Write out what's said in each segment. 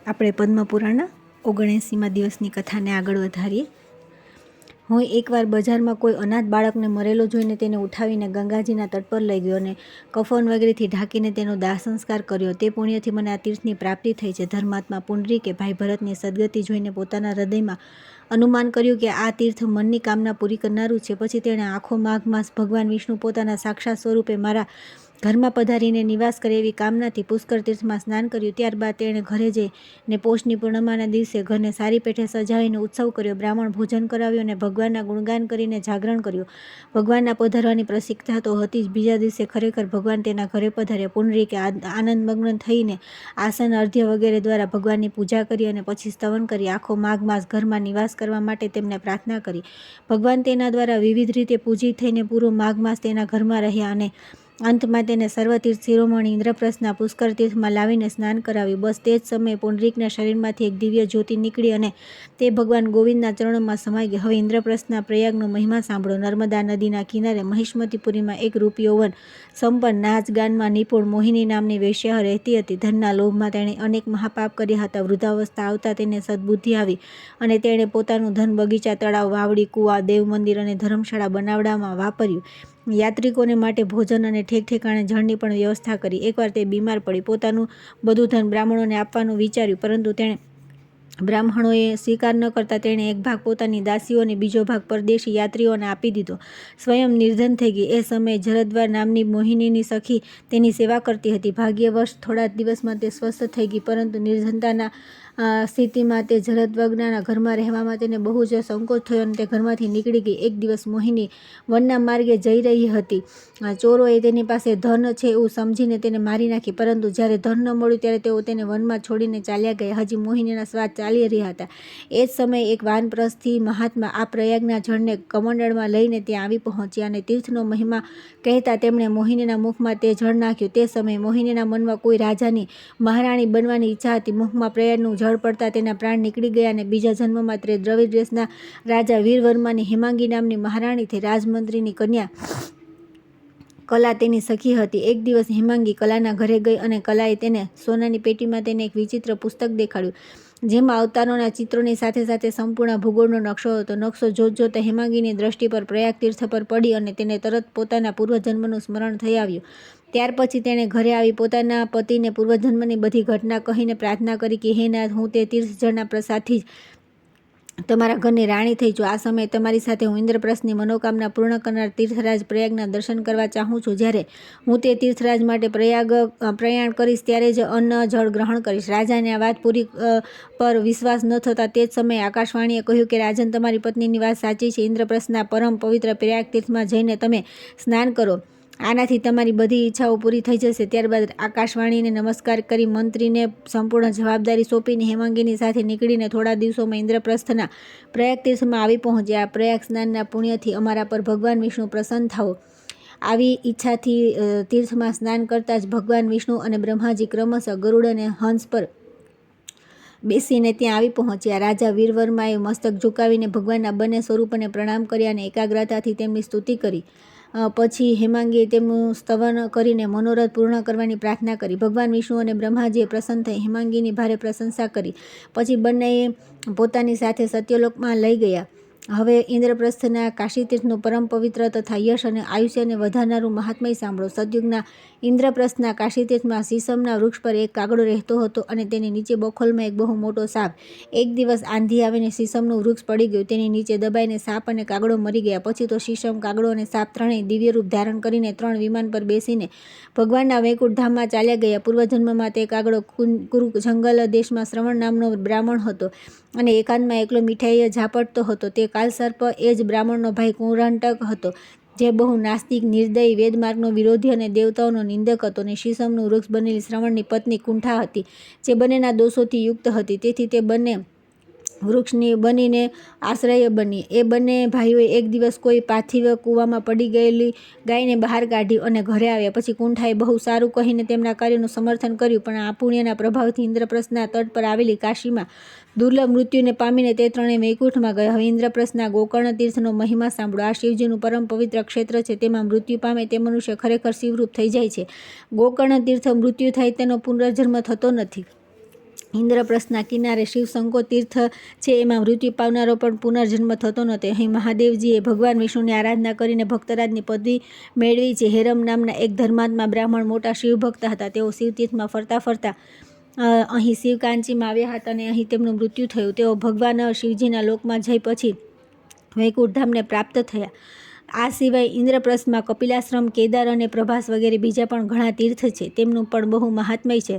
આપણે પદ્મપુરાણના 79મા દિવસની કથાને આગળ વધારીએ. હું એકવાર બજારમાં કોઈ અનાથ બાળકને મરેલો જોઈને તેને ઉઠાવીને ગંગાજીના તટ પર લઈ ગયો અને કફન વગેરેથી ઢાંકીને તેનો દાહ સંસ્કાર કર્યો. તે પુણ્યથી મને આ તીર્થની પ્રાપ્તિ થઈ છે. ધર્માત્મા પુંડરીકે ભાઈ ભરતની સદગતિ જોઈને પોતાના હૃદયમાં અનુમાન કર્યું કે આ તીર્થ મનની કામના પૂરી કરનારું છે. પછી તેણે આખો માઘ માસ ભગવાન વિષ્ણુ પોતાના સાક્ષાત સ્વરૂપે મારા ઘરમાં પધારીને નિવાસ કરે એવી કામનાથી પુષ્કર તીર્થમાં સ્નાન કર્યું. ત્યારબાદ તેણે ઘરે જઈને પોષની પૂર્ણિમાના દિવસે ઘરને સારી પેઠે સજાવીને ઉત્સવ કર્યો. બ્રાહ્મણ ભોજન કરાવ્યું અને ભગવાનના ગુણગાન કરીને જાગરણ કર્યું. ભગવાનના પધારવાની પ્રસિદ્ધતા તો હતી જ. બીજા દિવસે ખરેખર ભગવાન તેના ઘરે પધાર્યા. પુંડરીકે આનંદમગ્ન થઈને આસન અર્ધ્ય વગેરે દ્વારા ભગવાનની પૂજા કરી અને પછી સ્તવન કરી આખો માઘ માસ ઘરમાં નિવાસ કરવા માટે તેમને પ્રાર્થના કરી. ભગવાન તેના દ્વારા વિવિધ રીતે પૂજિત થઈને પૂરો માઘ માસ તેના ઘરમાં રહ્યા અને અંતમાં તેને સર્વતીર્થ શિરોમણી ઇન્દ્રપ્રસ્થના પુષ્કર તીર્થમાં લાવીને સ્નાન કરાવ્યું. બસ તે જ સમયે પુંડરીકના શરીરમાંથી એક દિવ્ય જ્યોતિ નીકળી અને તે ભગવાન ગોવિંદના ચરણોમાં સમાઈ ગઈ. હવે ઇન્દ્રપ્રસ્થના પ્રયાગનો મહિમા સાંભળો. નર્મદા નદીના કિનારે મહિષ્મતીપુરીમાં એક રૂપ યૌવન સંપન્ન નાચ ગાનમાં નિપુણ મોહિની નામની વેશ્યા રહેતી હતી. ધનના લોભમાં તેણે અનેક મહાપાપ કર્યા હતા. વૃદ્ધાવસ્થા આવતા તેને સદબુદ્ધિ આવી અને તેણે પોતાનું ધન બગીચા, તળાવ, વાવડી, કુવા, દેવ મંદિર અને ધર્મશાળા બનાવવામાં વાપર્યું. યાત્રિકોને માટે ભોજન અને ઠેક ઠેકાણે જળની પણ વ્યવસ્થા કરી. એકવાર તે બીમાર પડી. પોતાનું બધું ધન બ્રાહ્મણોને આપવાનું વિચાર્યું, પરંતુ તેણે બ્રાહ્મણોએ સ્વીકાર ન કરતા તેણે એક ભાગ પોતાની દાસીઓ અને બીજો ભાગ પરદેશી યાત્રીઓને આપી દીધો. સ્વયં નિર્ધન થઈ ગઈ. એ સમયે જરદ્વાર નામની મોહિનીની સખી તેની સેવા કરતી હતી. ભાગ્યવશ થોડા દિવસમાં તે સ્વસ્થ થઈ ગઈ, પરંતુ નિર્ધનતાના સ્થિતિમાં તે જરદ્વજ્ઞના ઘરમાં રહેવામાં તેને બહુ જ સંકોચ થયો અને તે ઘરમાંથી નીકળી ગઈ. એક દિવસ મોહિની વનના માર્ગે જઈ રહી હતી. ચોરોએ તેની પાસે ધન છે એવું સમજીને તેને મારી નાખી, પરંતુ જ્યારે ધન ન મળ્યું ત્યારે તેઓ તેને વનમાં છોડીને ચાલ્યા ગયા. હજી મોહિનીના શ્વાસ ચાલી રહ્યા હતા. એ જ સમયે એક વાનપ્રસ્થી મહાત્મા આ પ્રયાગના જળને કમંડળમાં લઈને ત્યાં આવી પહોંચ્યા અને તીર્થનો મહિમા કહેતા તેમણે મોહિનીના મુખમાં તે જળ નાખ્યું. તે સમયે મોહિનીના મનમાં કોઈ રાજાની મહારાણી બનવાની ઈચ્છા હતી. મુખમાં પ્રયાગનું જળ પડતા તેના પ્રાણ નીકળી ગયા અને બીજા જન્મમાં તે દ્રવિડ દેશના રાજા વીરવર્માની હેમાંગી નામની મહારાણી થઈ. રાજમંત્રીની કન્યા કલા તેની સખી હતી. એક દિવસ હેમાંગી કલાના ઘરે ગઈ અને કલાએ તેને સોનાની પેટીમાં તેને એક વિચિત્ર પુસ્તક દેખાડ્યું, જેમાં અવતારોના ચિત્રોની સાથે સાથે સંપૂર્ણ ભૂગોળનો નકશો હતો. નકશો જોતા હેમાંગીની દ્રષ્ટિ પર પ્રયાગ તીર્થ પર પડી અને તેને તરત પોતાના પૂર્વજન્મનું સ્મરણ થઈ આવ્યું. ત્યાર પછી તેણે ઘરે આવી પોતાના પતિને પૂર્વજન્મની બધી ઘટના કહીને પ્રાર્થના કરી કે હે નાથ, હું તે તીર્થ જળના પ્રસાદથી જ તમારા ઘરની રાણી થઈ છું. આ સમયે તમારી સાથે હું ઇન્દ્રપ્રસ્થની મનોકામના પૂર્ણ કરનાર તીર્થરાજ પ્રયાગના દર્શન કરવા ચાહું છું. જ્યારે હું તે તીર્થરાજ માટે પ્રયાણ કરીશ ત્યારે જ અન્ન જળ ગ્રહણ કરીશ. રાજાને આ વાત પૂરી પર વિશ્વાસ ન થતા તે જ સમયે આકાશવાણીએ કહ્યું કે રાજન, તમારી પત્નીની વાત સાચી છે. ઇન્દ્રપ્રસ્થના પરમ પવિત્ર પ્રયાગ તીર્થમાં જઈને તમે સ્નાન કરો. આનાથી તમારી બધી ઈચ્છાઓ પૂરી થઈ જશે. ત્યારબાદ આકાશવાણીને નમસ્કાર કરી મંત્રીને સંપૂર્ણ જવાબદારી સોંપીને હેમાંગીની સાથે નીકળીને થોડા દિવસોમાં ઇન્દ્રપ્રસ્થના પ્રયાગ તીર્થમાં આવી પહોંચ્યા. પ્રયાગ સ્નાનના પુણ્યથી અમારા પર ભગવાન વિષ્ણુ પ્રસન્ન થાઓ. આવી ઈચ્છાથી તીર્થમાં સ્નાન કરતાં જ ભગવાન વિષ્ણુ અને બ્રહ્માજી ક્રમશઃ ગરુડ અને હંસ પર બેસીને ત્યાં આવી પહોંચ્યા. રાજા વીરવર્માએ મસ્તક ઝુકાવીને ભગવાનના બંને સ્વરૂપોને પ્રણામ કર્યા અને એકાગ્રતાથી તેમની સ્તુતિ કરી. પછી હેમાંગીએ તેમનું સ્તવન કરીને મનોરથ પૂર્ણ કરવાની પ્રાર્થના કરી. ભગવાન વિષ્ણુ અને બ્રહ્માજીએ પ્રસન્ન થઈ હેમાંગીની ભારે પ્રશંસા કરી. પછી બંનેએ પોતાની સાથે સત્યલોકમાં લઈ ગયા. હવે ઇન્દ્રપ્રસ્થના કાશીતીર્થનું પરમ પવિત્ર તથા યશ અને આયુષ્યને વધારનારું મહાત્મય સાંભળો. સતયુગના ઇન્દ્રપ્રસ્થના કાશીતીર્થમાં સીસમના વૃક્ષ પર એક કાગડો રહેતો હતો અને તેની નીચે બોખોલમાં એક બહુ મોટો સાપ. એક દિવસ આંધી આવીને સીસમનું વૃક્ષ પડી ગયું. તેની નીચે દબાઈને સાપ અને કાગડો મરી ગયા. પછી તો સીસમ, કાગડો અને સાપ ત્રણેય દિવ્ય રૂપ ધારણ કરીને 3 વિમાન પર બેસીને ભગવાનના વૈકુંઠ ધામમાં ચાલ્યા ગયા. પૂર્વજન્મમાં તે કાગડો કુરુ જંગલ દેશમાં શ્રવણ નામનો બ્રાહ્મણ હતો અને એકાંતમાં એકલો મીઠાઈએ ઝાપટતો હતો. તે કાલસર્પ એ જ બ્રાહ્મણનો ભાઈ કુંરાટક હતો, જે બહુ નાસ્તિક, નિર્દયી, વેદમાર્ગનો વિરોધી અને દેવતાઓનો નિંદક હતો. અને શીશમનું વૃક્ષ બનેલી શ્રવણની પત્ની કુંઠા હતી, જે બંનેના દોષોથી યુક્ત હતી. તેથી તે બંને વૃક્ષની બનીને આશ્રય બની. એ બંને ભાઈઓએ એક દિવસ કોઈ પાર્થિવ કૂવામાં પડી ગયેલી ગાયને બહાર કાઢી અને ઘરે આવ્યા. પછી કુંઠાએ બહુ સારું કહીને તેમના કાર્યનું સમર્થન કર્યું, પણ આ પુણ્યના પ્રભાવથી ઇન્દ્રપ્રસ્થના તટ પર આવેલી કાશીમાં દુર્લભ મૃત્યુને પામીને તે ત્રણેય વૈકુંઠમાં ગયા. હવે ઇન્દ્રપ્રસ્થના ગોકર્ણ તીર્થનો મહિમા સાંભળો. આ શિવજીનું પરમ પવિત્ર ક્ષેત્ર છે. તેમાં મૃત્યુ પામે તે મનુષ્ય ખરેખર શિવરૂપ થઈ જાય છે. ગોકર્ણ તીર્થ મૃત્યુ થાય તેનો પુનર્જન્મ થતો નથી. ઇન્દ્રપ્રસ્થના કિનારે શિવશંકો તીર્થ છે, એમાં મૃત્યુ પામનારો પણ પુનર્જન્મ થતો નથી. અહીં મહાદેવજીએ ભગવાન વિષ્ણુની આરાધના કરીને ભક્તરાજની પદવી મેળવી છે. હેરમ નામના એક ધર્માત્મા બ્રાહ્મણ મોટા શિવભક્ત હતા. તેઓ શિવતીર્થમાં ફરતા ફરતા અહીં શિવકાંચીમાં આવ્યા હતા અને અહીં તેમનું મૃત્યુ થયું. તેઓ ભગવાન શિવજીના લોકમાં જઈ પછી વૈકુંઠધામને પ્રાપ્ત થયા. આ સિવાય ઇન્દ્રપ્રસ્થમાં કપિલાશ્રમ, કેદાર અને પ્રભાસ વગેરે બીજા પણ ઘણા તીર્થ છે. તેમનું પણ બહુ મહાત્મય છે.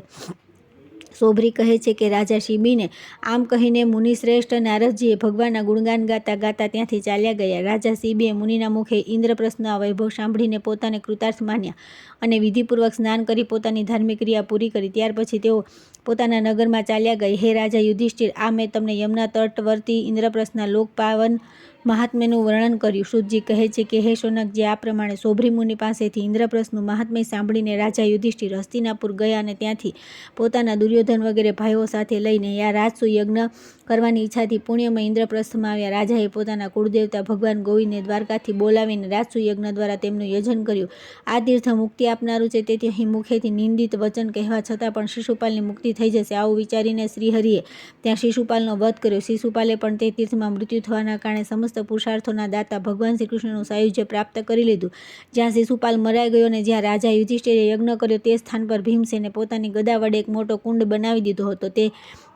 સોભરી કહે છે કે રાજા શિબીને આમ કહીને મુનિશ્રેષ્ઠ નારદજીએ ભગવાનના ગુણગાન ગાતા ગાતા ત્યાંથી ચાલ્યા ગયા. રાજા શિબીએ મુનિના મુખે ઇન્દ્રપ્રસ્થના વૈભવ સાંભળીને પોતાને કૃતાર્થ માન્યા અને વિધિપૂર્વક સ્નાન કરી પોતાની ધાર્મિક ક્રિયા પૂરી કરી. ત્યાર પછી તેઓ પોતાના નગરમાં ચાલ્યા ગયા. હે રાજા યુધિષ્ઠિર, આ મેં તમને યમુના તટવર્તી ઇન્દ્રપ્રસ્થના લોક પાવન મહાત્મ્યનું વર્ણન કર્યું. શુદ્ધજી કહે છે કે હે શૌનકજી, આ પ્રમાણે સોભરી મુનિ પાસેથી ઇન્દ્રપ્રસ્થનું મહાત્મ્ય સાંભળીને રાજા યુધિષ્ઠિર હસ્તિનાપુર ગયા અને ત્યાંથી પોતાના દુર્યોધન વગેરે ભાઈઓ સાથે લઈને યા રાજસુ યજ્ઞ કરવાની ઈચ્છાથી પુણ્યમય ઇન્દ્રપ્રસ્થમાં આવ્યા. રાજાએ પોતાના કુળદેવતા ભગવાન ગોવિંદને દ્વારકાથી બોલાવીને રાજસુ યજ્ઞ દ્વારા તેમનું યજન કર્યું. આ તીર્થ મુક્તિ આપનારું છે, તેથી અહીં મુખેથી નિંદિત વચન કહેવા છતાં પણ શિશુપાલની મુક્તિ થઈ જશે. આવું વિચારીને શ્રીહરિએ ત્યાં શિશુપાલનો વધ કર્યો. શિશુપાલે પણ તે તીર્થમાં મૃત્યુ થવાના કારણે સમસ્ત પુરુષાર્થોના દાતા ભગવાન શ્રી કૃષ્ણનું સાયુજ્ય પ્રાપ્ત કરી લીધું. જ્યાં શિશુપાલ મરાઈ ગયો અને જ્યાં રાજા યુધિષ્ઠિરે યજ્ઞ કર્યો તે સ્થાન પર ભીમસેને પોતાની ગદા વડે એક મોટો કુંડ બનાવી દીધો હતો. તે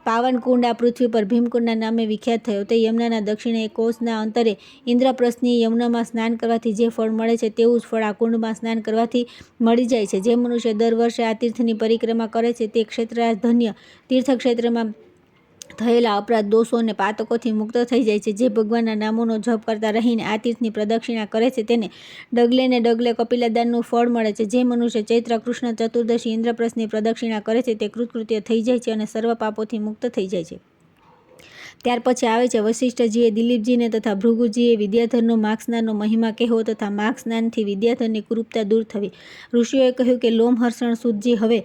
પાવન કુંડ આ પૃથ્વી પર ભીમકુંડના નામે વિખ્યાત થયો. તે યમુનાના દક્ષિણે એક કોસના અંતરે ઇન્દ્રપ્રસ્થની યમુનામાં સ્નાન કરવાથી જે ફળ મળે છે તેવું જ ફળ આ કુંડમાં સ્નાન કરવાથી મળી જાય છે. જે મનુષ્ય દર વર્ષે આ તીર્થની પરિક્રમા કરે છે તે ક્ષેત્રરાજ ધન્ય તીર્થક્ષેત્રમાં થયેલા અપરાધ, દોષો અને પાતકોથી મુક્ત થઈ જાય છે. જે ભગવાનના નામોનો જપ કરતા રહીને આ તીર્થની પ્રદક્ષિણા કરે છે તેને ડગલે ને ડગલે કપિલાદાનનું ફળ મળે છે. જે મનુષ્ય ચૈત્ર કૃષ્ણ ચતુર્દશી ઇન્દ્રપ્રસ્થની પ્રદક્ષિણા કરે છે તે કૃતકૃત્ય થઈ જાય છે અને સર્વ પાપોથી મુક્ત થઈ જાય છે. ત્યાર પછી આવે છે વશિષ્ઠજીએ દિલીપજીને તથા ભૃગુજીએ વિદ્યાધરનો માઘ સ્નાનનો મહિમા કહેવો તથા માઘ સ્નાનથી વિદ્યાધરની કુરૂપતા દૂર થવી. ઋષિઓએ કહ્યું કે લોમહર્ષણ સૂતજી, હવે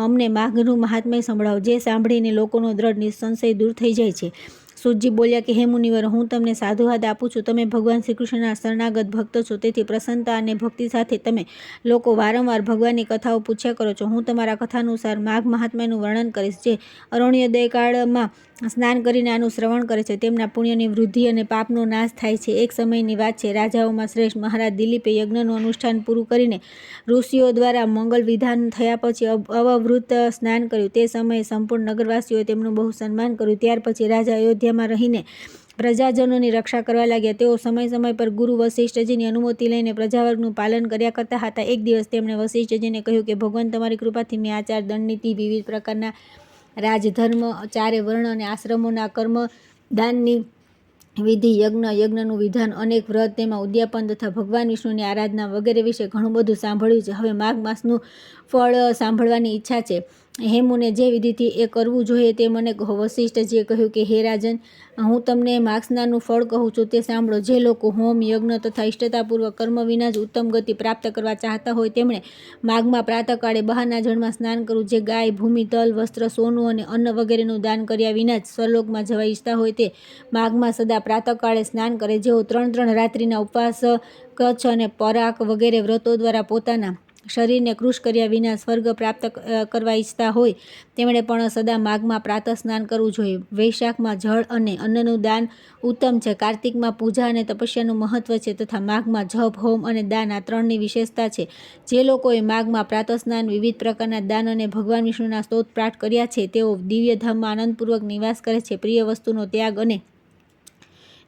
અમને માઘનું મહાત્મ્ય સંભળાવો, જે સાંભળીને લોકોનો દ્રઢ નિસંશય દૂર થઈ જાય છે. સૂતજી બોલ્યા કે હે મુનિવર, હું તમને સાધુવાદ આપું છું. તમે ભગવાન શ્રી કૃષ્ણના શરણાગત ભક્ત છો, તેથી પ્રસન્નતા અને ભક્તિ સાથે તમે લોકો વારંવાર ભગવાનની કથાઓ પૂછ્યા કરો છો. હું તમારા કથાનુસાર માઘ મહાત્મ્યનું વર્ણન કરીશ. જે અરણ્યોદયકાળમાં સ્નાન કરીને આનું શ્રવણ કરે છે તેમના પુણ્યની વૃદ્ધિ અને પાપનો નાશ થાય છે. એક સમયની વાત છે. રાજાઓમાં શ્રેષ્ઠ મહારાજ દિલીપે યજ્ઞનું અનુષ્ઠાન પૂરું કરીને ઋષિઓ દ્વારા મંગલ વિધાન થયા પછી અવવૃત સ્નાન કર્યું. તે સમયે સંપૂર્ણ નગરવાસીઓએ તેમનું બહુ સન્માન કર્યું. ત્યાર પછી રાજા અયોધ્યામાં રહીને પ્રજાજનોની રક્ષા કરવા લાગ્યા. તેઓ સમય સમય પર ગુરુ વશિષ્ઠજીની અનુમતિ લઈને પ્રજાવર્ગનું પાલન કર્યા કરતા હતા. એક દિવસ તેમણે વશિષ્ઠજીને કહ્યું કે ભગવાન, તમારી કૃપાથી મેં આચાર, દંડનીતિ, વિવિધ પ્રકારના રાજધર્મ, ચારે વર્ણ અને આશ્રમોના કર્મ, દાનની વિધિ, યજ્ઞનું વિધાન, અનેક વ્રત, તેમાં ઉદ્યાપન તથા ભગવાન વિષ્ણુની આરાધના વગેરે વિશે ઘણું બધું સાંભળ્યું છે. હવે માઘ માસનું ફળ સાંભળવાની ઈચ્છા છે. હે મુને, જે વિધિથી એ કરવું જોઈએ તે મને કહો. વશિષ્ઠજીએ કહ્યું કે હે રાજન, હું તમને માઘ સ્નાનનું ફળ કહું છું તે સાંભળો. જે લોકો હોમ, યજ્ઞ તથા ઇષ્ટતાપૂર્વક કર્મ વિના જ ઉત્તમ ગતિ પ્રાપ્ત કરવા ચાહતા હોય તેમણે માઘમાં પ્રાતઃકાળે બહારના જળમાં સ્નાન કરવું. જે ગાય, ભૂમિ, તલ, વસ્ત્ર, સોનું અને અન્ન વગેરેનું દાન કર્યા વિના જ સ્વર્ગલોકમાં જવા ઈચ્છતા હોય તે માઘમાં સદા પ્રાતઃકાળે સ્નાન કરે. જેઓ 3 રાત્રિના ઉપવાસ, કચ્છ અને પરાક વગેરે વ્રતો દ્વારા પોતાના શરીરને કૃશ કર્યા વિના સ્વર્ગ પ્રાપ્ત કરવા ઈચ્છતા હોય તેમણે પણ સદા માઘમાં પ્રાતઃ સ્નાન કરવું જોઈએ. વૈશાખમાં જળ અને અન્નનું દાન ઉત્તમ છે. કાર્તિકમાં પૂજા અને તપસ્યાનું મહત્વ છે તથા માઘમાં જપ, હોમ અને દાન આ 3ની વિશેષતા છે. જે લોકોએ માઘમાં પ્રાતઃ સ્નાન, વિવિધ પ્રકારના દાન અને ભગવાન વિષ્ણુના સ્તોત્ર પાઠ કર્યા છે તેઓ દિવ્યધામમાં આનંદપૂર્વક નિવાસ કરે છે. પ્રિય વસ્તુનો ત્યાગ અને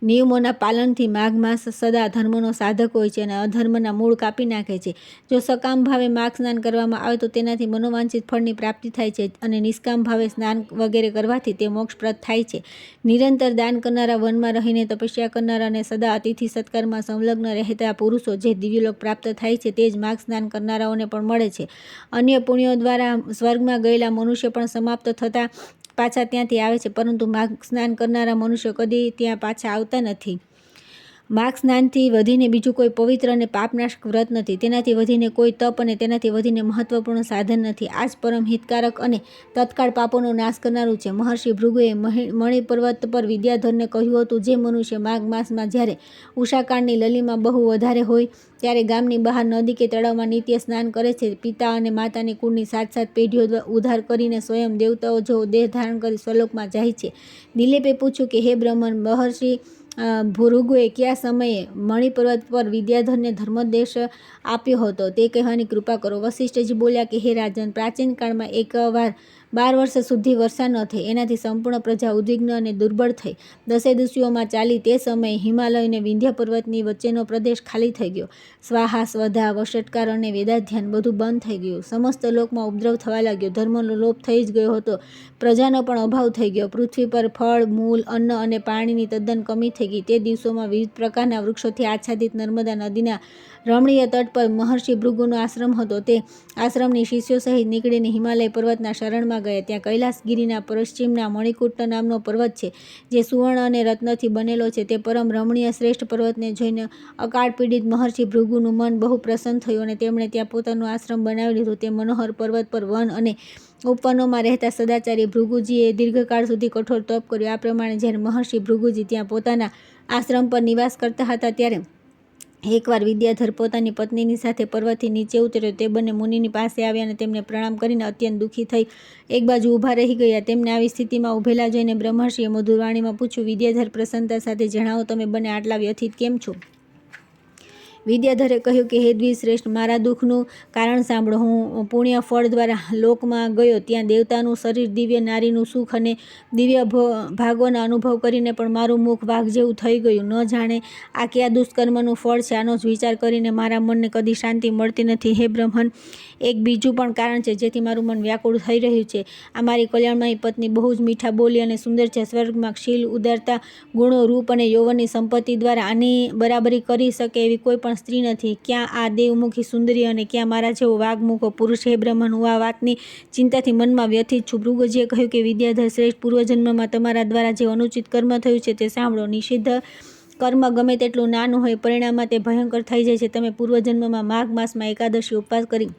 નિયમોના પાલનથી માઘ માસ સદા ધર્મનો સાધક હોય છે અને અધર્મના મૂળ કાપી નાખે છે. જો સકામ ભાવે માઘ સ્નાન કરવામાં આવે તો તેનાથી મનોવાંછિત ફળની પ્રાપ્તિ થાય છે અને નિષ્કામ ભાવે સ્નાન વગેરે કરવાથી તે મોક્ષપ્રદ થાય છે. નિરંતર દાન કરનારા, વનમાં રહીને તપસ્યા કરનારા અને સદા અતિથિ સત્કારમાં સંલગ્ન રહેતા પુરુષો જે દિવ્યલોક પ્રાપ્ત થાય છે તે જ માઘ સ્નાન કરનારાઓને પણ મળે છે. અન્ય પુણ્યો દ્વારા સ્વર્ગમાં ગયેલા મનુષ્ય પણ સમાપ્ત થતા પાછા ત્યાંથી આવે છે, પરંતુ માઘ સ્નાન કરનારા મનુષ્યો કદી ત્યાં પાછા આવતા નથી. માઘ સ્નાનથી વધીને બીજું કોઈ પવિત્ર અને પાપનાશક વ્રત નથી. તેનાથી વધીને કોઈ તપ અને તેનાથી વધીને મહત્વપૂર્ણ સાધન નથી. આ જ પરમ હિતકારક અને તત્કાળ પાપોનો નાશ કરનારું છે. મહર્ષિ ભૃગુએ મણિ પર્વત પર વિદ્યાધરને કહ્યું હતું, જે મનુષ્ય માઘ માસમાં જ્યારે ઉષાકાળની લલીમા બહુ વધારે હોય ત્યારે ગામની બહાર નદી કે તળાવમાં નિત્ય સ્નાન કરે છે, પિતા અને માતાની કુળની 7 પેઢીઓ ઉદ્ધાર કરીને સ્વયં દેવતાઓ જેવો દેહ ધારણ કરી સ્વલોકમાં જાય છે. દિલીપે પૂછ્યું કે હે બ્રહ્મન, મહર્ષિ ભૃગુએ કયા સમયે મણિપર્વત પર વિદ્યાધરને ધર્મોપદેશ આપ્યો હતો તે કહેવાની કૃપા કરો. વશિષ્ઠજી બોલ્યા કે હે રાજન, પ્રાચીન કાળમાં એકવાર 12 વર્ષ સુધી વર્ષા ન થઈ. એનાથી સંપૂર્ણ પ્રજા ઉદ્વિગ્ન અને દુર્બળ થઈ. 10 દિશાઓમાં ચાલી તે સમયે હિમાલય અને વિંધ્ય પર્વતની વચ્ચેનો પ્રદેશ ખાલી થઈ ગયો. સ્વાહા, સ્વધા, વષટકાર અને વેદાધ્યાન બધું બંધ થઈ ગયું. સમસ્ત લોકમાં ઉપદ્રવ થવા લાગ્યો. ધર્મનો લોપ થઈ જ ગયો હતો. પ્રજાનો પણ અભાવ થઈ ગયો. પૃથ્વી પર ફળ, મૂળ, અન્ન અને પાણીની તદ્દન કમી થઈ ગઈ. તે દિવસોમાં વિવિધ પ્રકારના વૃક્ષોથી આચ્છાદિત નર્મદા નદીના રમણીય તટ પર મહર્ષિ ભૃગુનો આશ્રમ હતો. તે આશ્રમની શિષ્યો સહિત નીકળીને હિમાલય પર્વતના શરણમાં ગયા. ત્યાં કૈલાસગીરીના પશ્ચિમના મણિકૂટ નામનો પર્વત છે, જે સુવર્ણ અને રત્નથી બનેલો છે. તે પરમ રમણીય શ્રેષ્ઠ પર્વતને જોઈને અકાળ પીડિત મહર્ષિ ભૃગુનું મન બહુ પ્રસન્ન થયું અને તેમણે ત્યાં પોતાનું આશ્રમ બનાવી લીધું. તે મનોહર પર્વત પર વન અને ઉપવનોમાં રહેતા સદાચારી ભૃગુજીએ દીર્ઘકાળ સુધી કઠોર તપ કર્યું. આ પ્રમાણે જ્યારે મહર્ષિ ભૃગુજી ત્યાં પોતાના આશ્રમ પર નિવાસ કરતા હતા ત્યારે એકવાર વિદ્યાધર પોતાની પત્નીની સાથે પર્વતથી નીચે ઉતર્યો. તે બંને મુનિની પાસે આવ્યા અને તેમને પ્રણામ કરીને અત્યંત દુઃખી થઈ એક બાજુ ઊભા રહી ગયા. તેમને આવી સ્થિતિમાં ઊભેલા જોઈને બ્રહ્મર્ષિએ મધુર વાણીમાં પૂછ્યું, વિદ્યાધર, પ્રસન્નતા સાથે જણાવો, તમે બંને આટલા વ્યથિત કેમ છો? વિદ્યાધરે કહ્યું કે હે દ્વિશ્રેષ્ઠ, મારા દુઃખનું કારણ સાંભળો. હું પુણ્ય ફળ દ્વારા લોકમાં ગયો. ત્યાં દેવતાનું શરીર, દિવ્ય નારીનું સુખ અને દિવ્ય ભાગોના અનુભવ કરીને પણ મારું મુખ વાઘ જેવું થઈ ગયું. ન જાણે આ કયા દુષ્કર્મનું ફળ છે. આનો જ વિચાર કરીને મારા મનને કદી શાંતિ મળતી નથી. હે બ્રહ્મન, એક બીજું પણ કારણ છે જેથી મારું મન વ્યાકુળ થઈ રહ્યું છે. આ મારી કલ્યાણમયી પત્ની બહુ જ મીઠા બોલી અને સુંદર છે. સ્વર્ગમાં શીલ, ઉદારતા, ગુણો, રૂપ અને યૌવનની સંપત્તિ દ્વારા આની બરાબરી કરી શકે એવી કોઈ પણ સ્ત્રી નથી. ક્યાં આ દેવમુખી સુંદરી અને ક્યાં મારા જેવો વાઘમુખો પુરુષ? હે બ્રહ્મન, હું આ વાતની ચિંતાથી મનમાં વ્યથિત છું. ભૃગુજીએ કહ્યું કે વિદ્યાધર શ્રેષ્ઠ, પૂર્વજન્મમાં તમારા દ્વારા જે અનુચિત કર્મ થયું છે તે સાંભળો. નિષિદ્ધ કર્મ ગમે તેટલું નાનું હોય, પરિણામમાં તે ભયંકર થઈ જાય છે. તમે પૂર્વજન્મમાં માઘ માસમાં એકાદશી ઉપવાસ કરી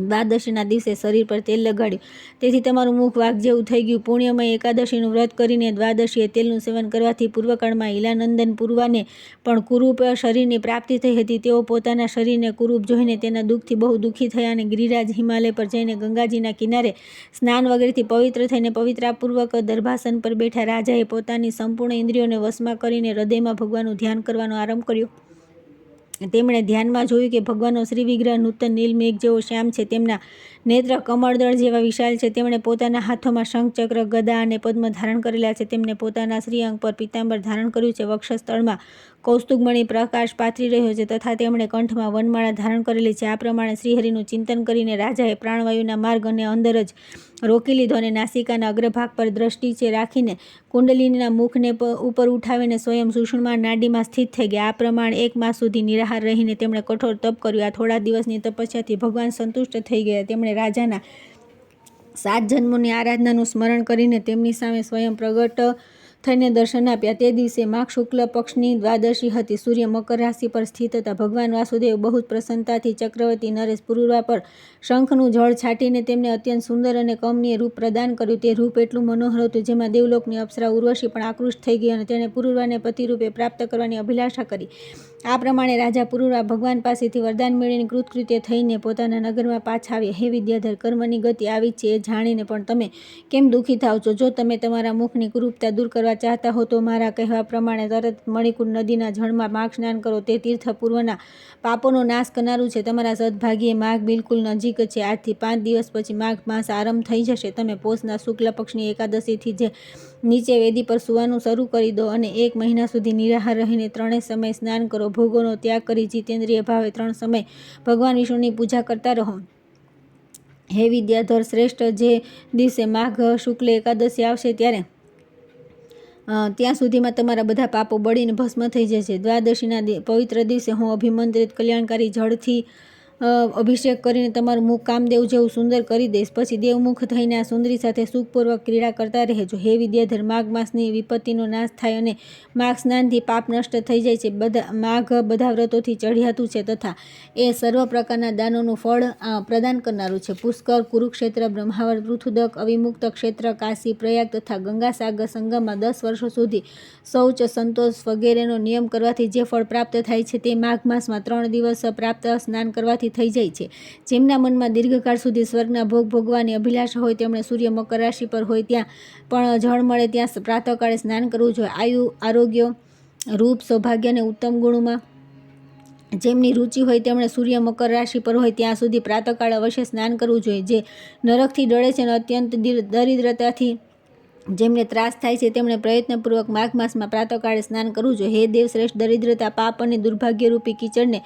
દ્વાદશીના દિવસે શરીર પર તેલ લગાડ્યું, તેથી તમારું મુખ વાઘ જેવું થઈ ગયું. પુણ્યમય એકાદશીનું વ્રત કરીને દ્વાદશીએ તેલનું સેવન કરવાથી પૂર્વકાળમાં ઈલાનંદન પૂર્વાને પણ કુરૂપ શરીરની પ્રાપ્તિ થઈ હતી. તેઓ પોતાના શરીરને કુરૂપ જોઈને તેના દુઃખથી બહુ દુઃખી થયા અને ગિરિરાજ હિમાલય પર જઈને ગંગાજીના કિનારે સ્નાન વગેરેથી પવિત્ર થઈને પવિત્રાપૂર્વક દર્ભાસન પર બેઠા. રાજાએ પોતાની સંપૂર્ણ ઇન્દ્રિયોને વશમાં કરીને હૃદયમાં ભગવાનનું ધ્યાન કરવાનો આરંભ કર્યો. તેમણે ધ્યાનમાં જોયું કે ભગવાનનો શ્રી વિગ્રહ નૂતન નીલમેઘ જેવો શ્યામ છે. તેમના નેત્ર કમળદળ જેવા વિશાળ છે. તેમણે પોતાના હાથોમાં શંખ, ચક્ર, ગદા અને પદ્મ ધારણ કરેલા છે. તેમણે પોતાના શ્રીઅંગ પર પીતાંબર ધારણ કર્યું છે. વક્ષસ્થળમાં કૌસ્તુભમણિ પ્રકાશ પાથરી રહ્યો છે તથા તેમણે કંઠમાં વનમાળા ધારણ કરેલી છે. આ પ્રમાણે શ્રીહરિનું ચિંતન કરીને રાજાએ પ્રાણવાયુના માર્ગ અને અંદર જ રોકી લીધો અને નાસિકાના અગ્રભાગ પર દ્રષ્ટિ રાખીને કુંડલિનીના મુખને ઉપર ઉઠાવીને સ્વયં સુષુમ્ના નાડીમાં સ્થિત થઈ ગયા. આ પ્રમાણે 1 માસ સુધી નિરાહાર રહીને તેમણે કઠોર તપ કર્યું. આ થોડા દિવસની તપસ્યાથી ભગવાન સંતુષ્ટ થઈ ગયા. તેમણે રાજાના 7 જન્મોની આરાધનાનું સ્મરણ કરીને તેમની સામે સ્વયં પ્રગટ થઈને દર્શન આપ્યા. તે દિવસે માઘ શુક્લ પક્ષની દ્વાદશી હતી. સૂર્ય મકર રાશિ પર સ્થિત હતા. ભગવાન વાસુદેવ બહુ જ પ્રસન્નતાથી ચક્રવર્તી નરેશ પુરુરવા પર શંખનું જળ છાંટીને તેમને અત્યંત સુંદર અને કમનીય રૂપ પ્રદાન કર્યું. તે રૂપ એટલું મનોહર હતું જેમાં દેવલોકની અપ્સરા ઉર્વશી પણ આકૃષ્ટ થઈ ગઈ અને તેણે પુરુરવાને પતિરૂપે પ્રાપ્ત કરવાની અભિલાષા કરી. આ પ્રમાણે રાજા પુરુરવા ભગવાન પાસેથી વરદાન મેળવીને કૃતકૃત્ય થઈને પોતાના નગરમાં પાછા આવ્યા. હે વિદ્યાધર, કર્મની ગતિ આવી છે એ જાણીને પણ તમે કેમ દુઃખી થાવ છો? જો તમે તમારા મુખની કુરૂપતા દૂર કરવા ચાહતા હો તો મારા કહેવા પ્રમાણે તરત મણિકૂટ નદીના જળમાં માઘ સ્નાન કરો. તે તીર્થ પૂર્વના પાપોનો નાશ કરનારું છે. તમારા સદભાગ્યે માઘ બિલકુલ નજીક છે. આજથી 5 દિવસ પછી માઘ માસ આરંભ થઈ જશે. તમે પોષના શુક્લ પક્ષની એકાદશીથી જ નીચે વેદી પર સૂવાનું શરૂ કરી દો અને 1 મહિના સુધી નિરાહાર રહીને 3 સમય સ્નાન કરો. ભોગોનો ત્યાગ કરી જીતેન્દ્રિય ભાવે 3 સમય ભગવાન વિષ્ણુની પૂજા કરતા રહો. હે વિદ્યાધર શ્રેષ્ઠ, જે દિવસે માઘ શુક્લ એકાદશી આવશે ત્યાં સુધીમાં તમારા બધા પાપો બળીને ભસ્મ થઈ જશે. દ્વાદશીના પવિત્ર દિવસે હું અભિમંત્રિત કલ્યાણકારી જળથી અભિષેક કરીને તમારું મુખ કામદેવ જેવું સુંદર કરી દઈશ. પછી દેવમુખ થઈને આ સુંદરી સાથે સુખપૂર્વક ક્રીડા કરતા રહેજો. હે વિદ્યાધર, માઘ માસની વિપત્તિનો નાશ થાય અને માઘ સ્નાનથી પાપ નષ્ટ થઈ જાય છે. માઘ બધા વ્રતોથી ચઢિયાતું છે તથા એ સર્વ પ્રકારના દાનોનું ફળ પ્રદાન કરનારું છે. પુષ્કર, કુરુક્ષેત્ર, બ્રહ્માવર, પૃથુદક, અવિમુક્ત ક્ષેત્ર, કાશી, પ્રયાગ તથા ગંગા સાગર સંગમમાં 10 વર્ષો સુધી શૌચ, સંતોષ વગેરેનો નિયમ કરવાથી જે ફળ પ્રાપ્ત થાય છે તે માઘ માસમાં 3 દિવસ પ્રાપ્ત સ્નાન કરવાથી થઈ જાય છે. જેમના મનમાં દીર્ઘકાળ સુધી સ્વર્ગના ભોગ ભોગવાની અભિલાષા હોય તેમણે સૂર્ય મકર રાશિ પર હોય ત્યાં પણ જળ મળે ત્યાં પ્રાતઃકાળે સ્નાન કરવું જોઈએ. આયુ, આરોગ્ય, રૂપ, સૌભાગ્ય અને ઉત્તમ ગુણોમાં જેમની રુચિ હોય તેમણે સૂર્ય મકર રાશિ પર હોય ત્યાં સુધી પ્રાતઃકાળ અવશ્ય સ્નાન કરવું જોઈએ. જે નરકથી ડરે છે અને અત્યંત દરિદ્રતાથી જેમને ત્રાસ થાય છે તેમણે પ્રયત્નપૂર્વક માઘ માસમાં પ્રાતઃકાળે સ્નાન કરવું જોઈએ. હે દેવશ્રેષ્ઠ, દરિદ્રતા, પાપ અને દુર્ભાગ્યરૂપી કીચડને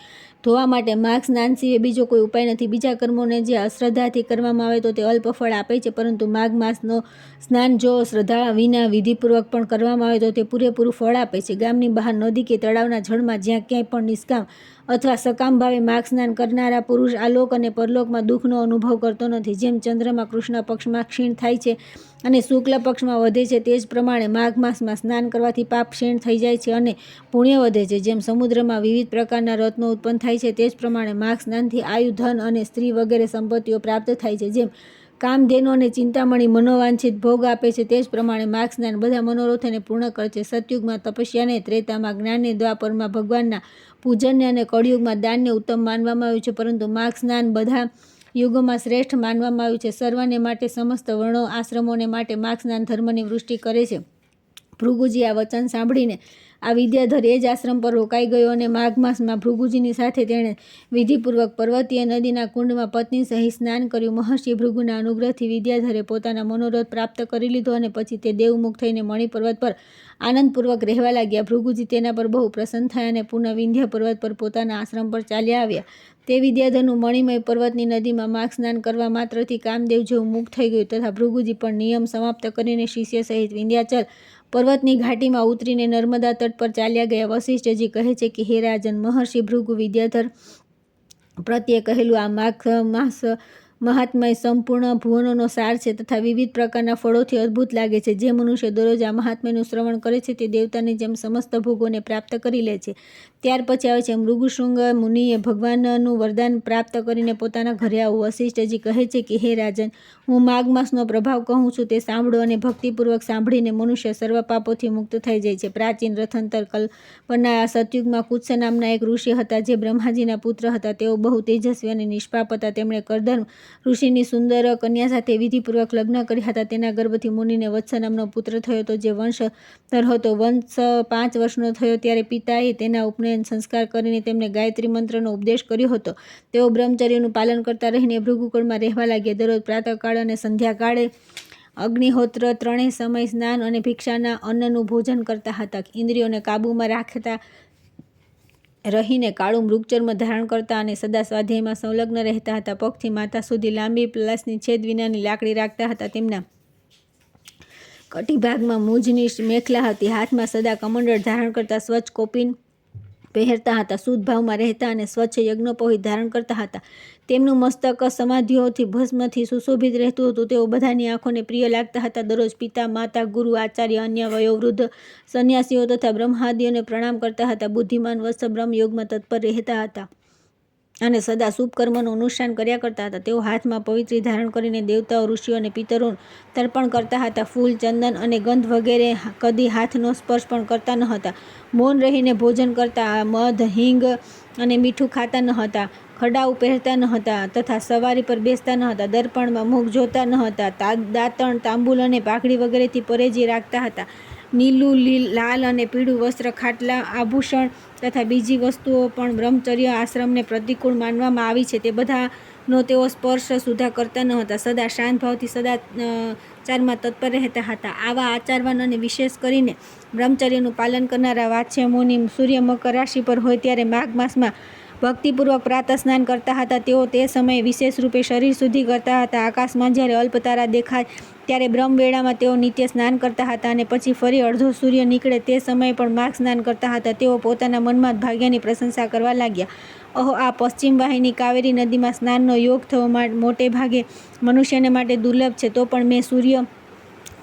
ધોવા માટે માઘ સ્નાન સિવાય બીજો કોઈ ઉપાય નથી. બીજા કર્મોને જે અશ્રદ્ધાથી કરવામાં આવે તો તે અલ્પ ફળ આપે છે, પરંતુ માઘ માસનો સ્નાન જો શ્રદ્ધા વિના વિધિપૂર્વક પણ કરવામાં આવે તો તે પૂરેપૂરું ફળ આપે છે. ગામની બહાર નદી કે તળાવના જળમાં જ્યાં ક્યાંય પણ નિષ્કામ અથવા સકામ ભાવે માઘ સ્નાન કરનારા પુરુષ આલોક અને પરલોકમાં દુઃખનો અનુભવ કરતો નથી. જેમ ચંદ્રમાં કૃષ્ણ પક્ષમાં ક્ષીણ થાય છે અને શુક્લ પક્ષમાં વધે છે તે જ પ્રમાણે માઘ માસમાં સ્નાન કરવાથી પાપ ક્ષીણ થઈ જાય છે અને પુણ્ય વધે છે. જેમ સમુદ્રમાં વિવિધ પ્રકારના રત્નો ઉત્પન્ન થાય છે તે જ પ્રમાણે માઘ સ્નાનથી આયુ, ધન અને સ્ત્રી વગેરે સંપત્તિઓ પ્રાપ્ત થાય છે. જેમ કામધેનુ અને ચિંતામણી મનોવાંછિત ભોગ આપે છે તે જ પ્રમાણે માઘ સ્નાન બધા મનોરથોને પૂર્ણ કરે છે. સતયુગમાં તપસ્યાને, ત્રેતામાં જ્ઞાનને, દ્વાપરમાં ભગવાનના પૂજનને અને કળિયુગમાં દાનને ઉત્તમ માનવામાં આવ્યું છે, પરંતુ માઘ સ્નાન બધા યુગોમાં શ્રેષ્ઠ માનવામાં આવ્યું છે. સર્વને માટે, સમસ્ત વર્ણો આશ્રમોને માટે માઘ સ્નાન ધર્મની વૃષ્ટિ કરે છે. ભૃગુજી આ વચન સાંભળીને આ વિદ્યાધર એ જ આશ્રમ પર રોકાઈ ગયો અને માઘ માસમાં ભૃગુજીની સાથે તેણે વિધિપૂર્વક પર્વતીય નદીના કુંડમાં પત્ની સહિત સ્નાન કર્યું. મહર્ષિ ભૃગુના અનુગ્રહથી વિદ્યાધરે પોતાના મનોરથ પ્રાપ્ત કરી લીધો અને પછી તે દેવમુખ થઈને મણિ પર્વત પર આનંદપૂર્વક રહેવા લાગ્યા. ભૃગુજી તેના પર બહુ પ્રસન્ન થયા અને પુનઃ વિંધ્ય પર્વત પર પોતાના આશ્રમ પર ચાલ્યા આવ્યા. તે વિદ્યાધરનું મણિમય પર્વતની નદીમાં માઘ સ્નાન કરવા માત્રથી કામદેવ જેવું મુખ થઈ ગયું તથા ભૃગુજી પણ નિયમ સમાપ્ત કરીને શિષ્ય સહિત વિંધ્યાચલ પર્વતની ઘાટીમાં ઉતરીને નર્મદા તટ પર ચાલ્યા ગયા. વશિષ્ઠજી કહે છે કે હે રાજન, મહર્ષિ ભૃગુ વિદ્યાધર પ્રત્યે કહેલું આ માઘ માસ મહાત્મય સંપૂર્ણ ભુવનોનો સાર છે તથા વિવિધ પ્રકારના ફળોથી અદ્ભુત લાગે છે. જે મનુષ્ય દરરોજ આ મહાત્મ્યનું શ્રવણ કરે છે તે દેવતાની જેમ સમસ્ત ભોગોને પ્રાપ્ત કરી લે છે. ત્યાર પછી આવે છે મૃગુશૃંગ મુનિએ ભગવાનનું વરદાન પ્રાપ્ત કરીને પોતાના ઘરે આવવું. વશિષ્ઠજી કહે છે કે હે રાજન, હું માઘ માસનો પ્રભાવ કહું છું તે સાંભળો અને ભક્તિપૂર્વક સાંભળીને મનુષ્ય સર્વ પાપોથી મુક્ત થઈ જાય છે. પ્રાચીન રથંતર કલ્પના સતયુગમાં કુત્સ નામના એક ઋષિ હતા જે બ્રહ્માજીના પુત્ર હતા. તેઓ બહુ તેજસ્વી અને નિષ્પાપ હતા. તેમણે કરદર્મ ઋષિની સુંદર કન્યા સાથે વિધિપૂર્વક લગ્ન કર્યા હતા. તેના ગર્ભથી મુનિને વત્સ નામનો પુત્ર થયો હતો જે વંશધર હતો. વંશ 5 વર્ષનો થયો ત્યારે પિતાએ તેના ઉપનયન સંસ્કાર કરીને તેમને ગાયત્રી મંત્રનો ઉપદેશ કર્યો હતો. તેઓ બ્રહ્મચર્યનું પાલન કરતા રહીને ભૃગુકુળમાં રહેવા લાગ્યા. દરરોજ પ્રાતઃકાળ અને સંધ્યાકાળે અગ્નિહોત્ર ત્રણેય સમય સ્નાન અને ભિક્ષાના અન્નનું ભોજન કરતા હતા. ઇન્દ્રિયોને કાબૂમાં રાખતા રહીને કાળું મૃગચર્મ ધારણ કરતા અને સદા સ્વાધ્યાયમાં સંલગ્ન રહેતા હતા. પગથી માથા સુધી લાંબી પલાસની છેદ વિનાની લાકડી રાખતા હતા. તેમના કટિભાગમાં મૂંજની મેખલા હતી. હાથમાં સદા કમંડળ ધારણ કરતા, સ્વચ્છ કોપીન પહેરતા હતા. શુદ્ધ ભાવમાં રહેતા અને સ્વચ્છ યજ્ઞોપવિત ધારણ કરતા હતા. તેમનું મસ્તક સમાધિઓથી ભસ્મથી સુશોભિત રહેતું હતું. તેઓ બધાની આંખોને પ્રિય લાગતા હતા. દરરોજ પિતા, માતા, ગુરુ, આચાર્ય, અન્ય વયોવૃદ્ધ સંન્યાસીઓ તથા બ્રહ્માદિઓને પ્રણામ કરતા હતા. બુદ્ધિમાન વત્સ બ્રહ્મ યોગમાં તત્પર રહેતા હતા અને સદા શુભ કર્મનું અનુષ્ઠાન કર્યા કરતા હતા. તેઓ હાથમાં પવિત્રી ધારણ કરીને દેવતાઓ, ઋષિઓ અને પિતરોને તર્પણ કરતા હતા. ફૂલ, ચંદન અને ગંધ વગેરે કદી હાથનો સ્પર્શ પણ કરતા ન હતા. મૌન રહીને ભોજન કરતા. મધ, હિંગ અને મીઠું ખાતા ન હતા. ખડાઉ પહેરતા ન હતા તથા સવારી પર બેસતા ન હતા. દર્પણમાં મુખ જોતા ન હતા. દાંતણ, તાંબુલ અને પાઘડી વગેરેથી પરેજી રાખતા હતા. નીલું, લાલ અને પીળું વસ્ત્ર, ખાટલા, આભૂષણ તથા બીજી વસ્તુઓ પણ બ્રહ્મચર્ય આશ્રમને પ્રતિકૂળ માનવામાં આવી છે તે બધાનો તેઓ સ્પર્શ સુધા કરતા ન હતા. સદા શાંત ભાવથી સદાચારમાં તત્પર રહેતા હતા. આવા આચારવાન અને વિશેષ કરીને બ્રહ્મચર્યનું પાલન કરનારા વાત્સ્ય મુનિ સૂર્ય મકર રાશિ પર હોય ત્યારે માઘ માસમાં ભક્તિપૂર્વક પ્રાતઃ સ્નાન કરતા હતા. તેઓ તે સમયે વિશેષ રૂપે શરીર શુદ્ધિ કરતા હતા. આકાશમાં જ્યારે અલ્પ તારા દેખાય ત્યારે બ્રહ્મવેળામાં તેઓ નિત્ય સ્નાન કરતા હતા અને પછી ફરી અડધો સૂર્ય નીકળે તે સમયે પણ માર્ગ સ્નાન કરતા હતા. તેઓ પોતાના મનમાં જ ભાગ્યની પ્રશંસા કરવા લાગ્યા. અહો, આ પશ્ચિમ વાહિની કાવેરી નદીમાં સ્નાનનો યોગ થવો મોટે ભાગે મનુષ્યને માટે દુર્લભ છે. તો પણ મેં સૂર્ય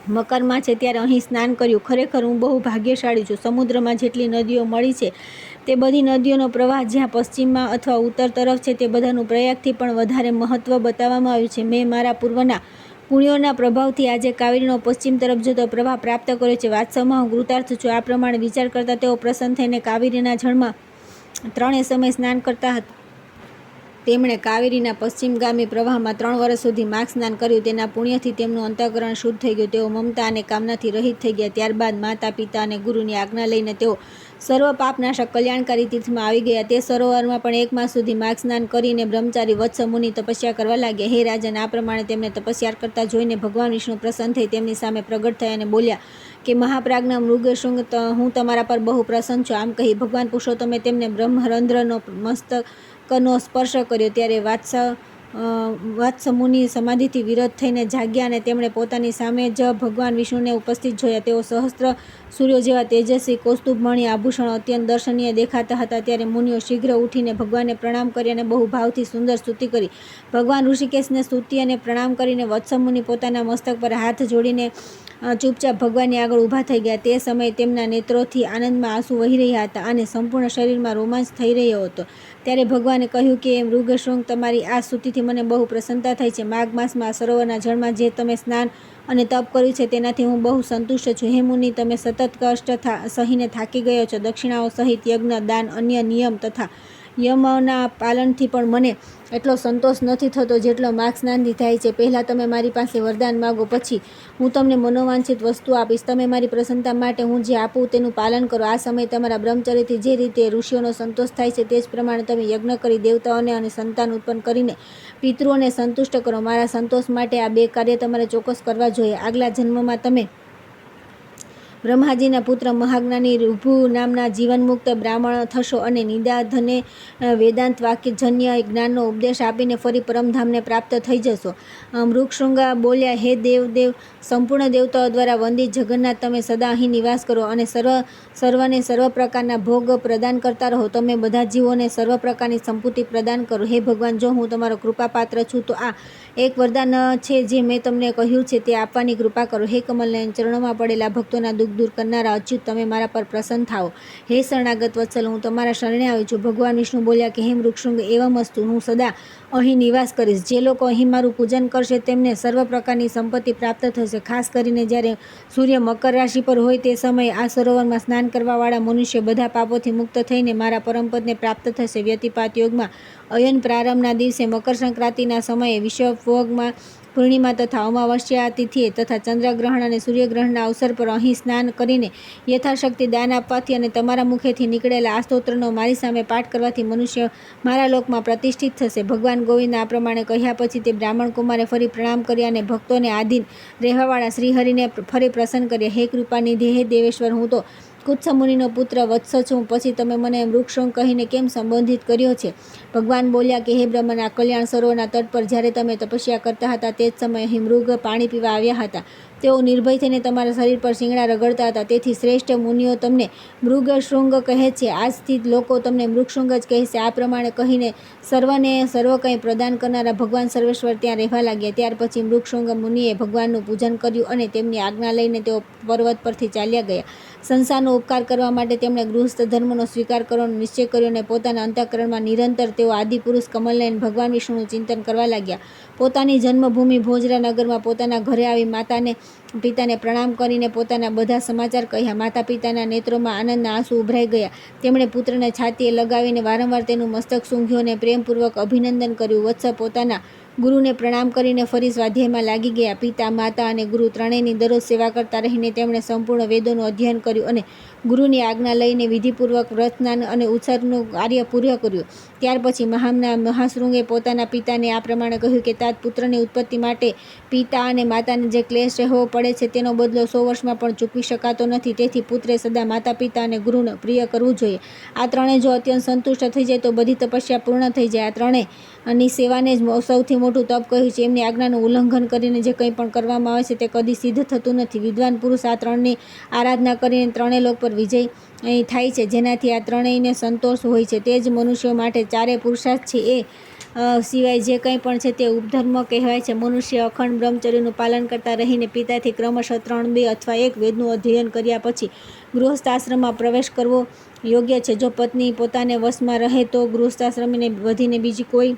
મકરમાં છે ત્યારે અહીં સ્નાન કર્યું. ખરેખર હું બહુ ભાગ્યશાળી છું. સમુદ્રમાં જેટલી નદીઓ મળી છે તે બધી નદીઓનો પ્રવાહ જ્યાં પશ્ચિમમાં અથવા ઉત્તર તરફ છે તે બધાનું પ્રયાગથી પણ વધારે મહત્ત્વ બતાવવામાં આવ્યું છે. મેં મારા પૂર્વના પુણ્યોના પ્રભાવથી આજે કાવેરીનો પશ્ચિમ તરફ જતો પ્રવાહ પ્રાપ્ત કર્યો છે. વાસ્તવમાં હું કૃતાર્થ છું. આ પ્રમાણે વિચાર કરતા તેઓ પ્રસન્ન થઈને કાવેરીના જળમાં 3 સમય સ્નાન કરતા હતા. તેમણે કાવેરીના પશ્ચિમગામી પ્રવાહમાં 3 વર્ષ સુધી માર્ગ સ્નાન કર્યું. તેના પુણ્યથી તેમનું અંતઃકરણ શુદ્ધ થઈ ગયું. તેઓ મમતા અને કામનાથી રહિત થઈ ગયા. ત્યારબાદ માતા પિતા અને ગુરુની આજ્ઞા લઈને તેઓ સર્વ પાપનાશક કલ્યાણકારી તીર્થમાં આવી ગયા. તે સરોવરમાં પણ 1 માસ સુધી માર્ગ સ્નાન કરીને બ્રહ્મચારી વત્સ મુનિ તપસ્યા કરવા લાગ્યા. હે રાજન, આ પ્રમાણે તેમને તપસ્યા કરતા જોઈને ભગવાન વિષ્ણુ પ્રસન્ન થઈ તેમની સામે પ્રગટ થયા અને બોલ્યા કે મહાપ્રાજ્ઞ મૃગશૃંગ, હું તમારા પર બહુ પ્રસન્ન છું. આમ કહી ભગવાન પુરુષોત્તમે તેમને બ્રહ્મરંધ્રનો મસ્તકનો સ્પર્શ કર્યો. ત્યારે વત્સ મુનિ સમાધિથી વિરત થઈને જાગ્યા અને તેમણે પોતાની સામે જ ભગવાન વિષ્ણુને ઉપસ્થિત જોયા. તેઓ સહસ્ત્ર સૂર્યો જેવા તેજસ્વી કૌસ્તુભમણિ આભૂષણો અત્યંત દર્શનીય દેખાતા હતા. ત્યારે મુનિઓ શીઘ્ર ઉઠીને ભગવાનને પ્રણામ કરી અને બહુ ભાવથી સુંદર સ્તુતિ કરી. ભગવાન ઋષિકેશને સ્તુતિ અને પ્રણામ કરીને વત્સ મુનિ પોતાના મસ્તક પર હાથ જોડીને ચૂપચાપ ભગવાનની આગળ ઊભા થઈ ગયા. તે સમયે તેમના નેત્રોથી આનંદમાં આંસુ વહી રહ્યા હતા અને સંપૂર્ણ શરીરમાં રોમાંચ થઈ રહ્યો હતો. ત્યારે ભગવાને કહ્યું કે મૃગશૃંગ, તમારી આ સ્તુતિથી મને બહુ પ્રસન્નતા થઈ છે. માઘ માસમાં સરોવરના જળમાં જે તમે સ્નાન અને તપ કર્યું છે તેનાથી હું બહુ સંતુષ્ટ છું. હે મુનિ, તમે સતત કષ્ટ સહીને થાકી ગયો છો. દક્ષિણાઓ સહિત યજ્ઞ, દાન, અન્ય નિયમ તથા યમના પાલનથી પણ મને એટલો સંતોષ નથી થતો જેટલો માઘ સ્નાનથી થાય છે. પહેલાં તમે મારી પાસે વરદાન માગો, પછી હું તમને મનોવાંછિત વસ્તુ આપીશ. તમે મારી પ્રસન્નતા માટે હું જે આપું તેનું પાલન કરો. આ સમયે તમારા બ્રહ્મચર્યથી જે રીતે ઋષિઓનો સંતોષ થાય છે તે જ પ્રમાણે તમે યજ્ઞ કરી દેવતાઓને અને સંતાન ઉત્પન્ન કરીને પિતૃઓને સંતુષ્ટ કરો. મારા સંતોષ માટે આ 2 કાર્ય તમારે ચોક્કસ કરવા જોઈએ. આગલા જન્મમાં તમે બ્રહ્માજીના પુત્ર મહાજ્ઞાની ઋભુ નામના જીવનમુક્ત બ્રાહ્મણ થશો અને નિદાધને વેદાંત વાક્યજન્ય જ્ઞાનનો ઉપદેશ આપીને ફરી પરમધામને પ્રાપ્ત થઈ જશો. મૃગશૃંગા બોલ્યા, હે દેવ, સંપૂર્ણ દેવતાઓ દ્વારા વંદિત જગન્નાથ, તમે સદા અહીં નિવાસ કરો અને સર્વને સર્વ પ્રકારના ભોગ પ્રદાન કરતા રહો. તમે બધા જીવોને સર્વ પ્રકારની સંપત્તિ પ્રદાન કરો. હે ભગવાન, જો હું તમારો કૃપાપાત્ર છું તો આ એક વરદાન છે જે મેં તમને કહ્યું છે તે આપવાની કૃપા કરો. હે કમલનયન, ચરણોમાં પડેલા ભક્તોના દુઃખ દૂર કરનારા અચ્યુત, તમે મારા પર પ્રસન્ન થાઓ. હે શરણાગત વત્સલ, હું તમારા શરણે આવી છું. ભગવાન વિષ્ણુ બોલ્યા કે હે મૃગશૃંગ, એવમસ્તુ, હું સદા અહીં નિવાસ કરીશ. જે લોકો અહીં મારું પૂજન કરશે તેમને સર્વ પ્રકારની સંપત્તિ પ્રાપ્ત થશે. ખાસ કરીને જ્યારે સૂર્ય મકર રાશિ પર હોય તે સમયે આ સરોવરમાં સ્નાન કરવાવાળા મનુષ્ય બધા પાપોથી મુક્ત થઈને મારા પરમપદને પ્રાપ્ત થશે. વ્યતિપાત યોગમાં અયન પ્રારંભના દિવસે મકર સંક્રાંતિના સમયે વિષુવવગમાં પૂર્ણિમા તથા અમાવસ્યા તિથિએ તથા ચંદ્રગ્રહણ અને સૂર્યગ્રહણના અવસર પર અહીં સ્નાન કરીને યથાશક્તિ દાન આપવાથી અને તમારા મુખેથી નીકળેલા આ સ્તોત્રનો મારી સામે પાઠ કરવાથી મનુષ્ય મારા લોકમાં પ્રતિષ્ઠિત થશે. ભગવાન ગોવિંદ આ પ્રમાણે કહ્યા પછી તે બ્રાહ્મણ કુમારે ફરી પ્રણામ કર્યા અને ભક્તોને આધીન રહેવાવાળા શ્રીહરિને ફરી પ્રસન્ન કર્યા. હે કૃપાનિધિ, હે દેવેશ્વર, હું તો કુત્સ મુનિનો પુત્ર વત્સ છું. પછી તમે મને મૃગશૃંગ કહીને કેમ સંબોધિત કર્યો છે? ભગવાન બોલ્યા કે હે બ્રહ્મન, આ કલ્યાણ સરોવરના તટ પર જ્યારે તમે તપસ્યા કરતા હતા તે જ સમયે અહીં મૃગ પાણી પીવા આવ્યા હતા. તેઓ નિર્ભય થઈને તમારા શરીર પર શિંગડા રગડતા હતા. તેથી શ્રેષ્ઠ મુનિઓ તમને મૃગશૃંગ કહે છે. આજથી લોકો તમને મૃગશૃંગ જ કહેશે. આ પ્રમાણે કહીને સર્વને સર્વ કંઈ પ્રદાન કરનારા ભગવાન સર્વેશ્વર ત્યાં રહેવા લાગ્યા. ત્યાર પછી મૃગશૃંગ મુનિએ ભગવાનનું પૂજન કર્યું અને તેમની આજ્ઞા લઈને તેઓ પર્વત પરથી ચાલ્યા ગયા. સંસારનો ઉપકાર કરવા માટે તેમણે ગૃહસ્થ ધર્મનો સ્વીકાર કરવાનો નિશ્ચય કર્યો અને પોતાના અંતઃકરણમાં નિરંતર તેઓ આદિપુરુષ કમલનયન ભગવાન વિષ્ણુનું ચિંતન કરવા લાગ્યા. પોતાની જન્મભૂમિ ભોજરા નગરમાં પોતાના ઘરે આવી માતાને પિતાને પ્રણામ કરીને પોતાના બધા સમાચાર કહ્યા. માતા પિતાના નેત્રોમાં આનંદના આંસુ ઉભરાઈ ગયા. તેમણે પુત્રને છાતીએ લગાવીને વારંવાર તેનું મસ્તક સૂંઘ્યું અને પ્રેમપૂર્વક અભિનંદન કર્યું. વત્સ પોતાના ગુરુને પ્રણામ કરીને ફરી સ્વાધ્યાયમાં લાગી ગયા. પિતા, માતા અને ગુરુ ત્રણેયની દરરોજ સેવા કરતા રહીને તેમણે સંપૂર્ણ વેદોનું અધ્યયન કર્યું અને ગુરુની આજ્ઞા લઈને વિધિપૂર્વક વ્રત, સ્નાન અને ઉત્સર્ગનું કાર્ય પૂર્ણ કર્યું. ત્યાર પછી મહાશૃંગે પોતાના પિતાને આ પ્રમાણે કહ્યું કે તાત પુત્રની ઉત્પત્તિ માટે પિતા અને માતાને જે ક્લેશ સહેવો પડે છે તેનો બદલો 100 વર્ષમાં પણ ચૂકવી શકાતો નથી. તેથી પુત્રે સદા માતા પિતા અને ગુરુને પ્રિય કરવું જોઈએ. આ ત્રણેય જો અત્યંત સંતુષ્ટ થઈ જાય તો બધી તપસ્યા પૂર્ણ થઈ જાય. આ ત્રણેય ની સેવાને જ સૌથી મોટું તપ કહ્યું છે. એમની આજ્ઞાનું ઉલ્લંઘન કરીને જે કંઈ પણ કરવામાં આવે છે તે કદી સિદ્ધ થતું નથી. વિદ્વાન પુરુષ આ ત્રણની આરાધના કરીને ત્રણેય લોક પર વિજય થાય છે, જેનાથી આ ત્રણેયને સંતોષ હોય છે. તે જ મનુષ્યો માટે ચારે પુરુષાર્થ છે. એ સિવાય જે કંઈ પણ છે તે ઉપધર્મ કહેવાય છે. મનુષ્ય અખંડ બ્રહ્મચર્યનું પાલન કરતા રહીને પિતાથી ક્રમશઃ 3, 2 અથવા 1 વેદનું અધ્યયન કર્યા પછી ગૃહસ્થાશ્રમમાં પ્રવેશ કરવો યોગ્ય છે. જો પત્ની પોતાને વશમાં રહે તો ગૃહસ્થાશ્રમને વધીને બીજી કોઈ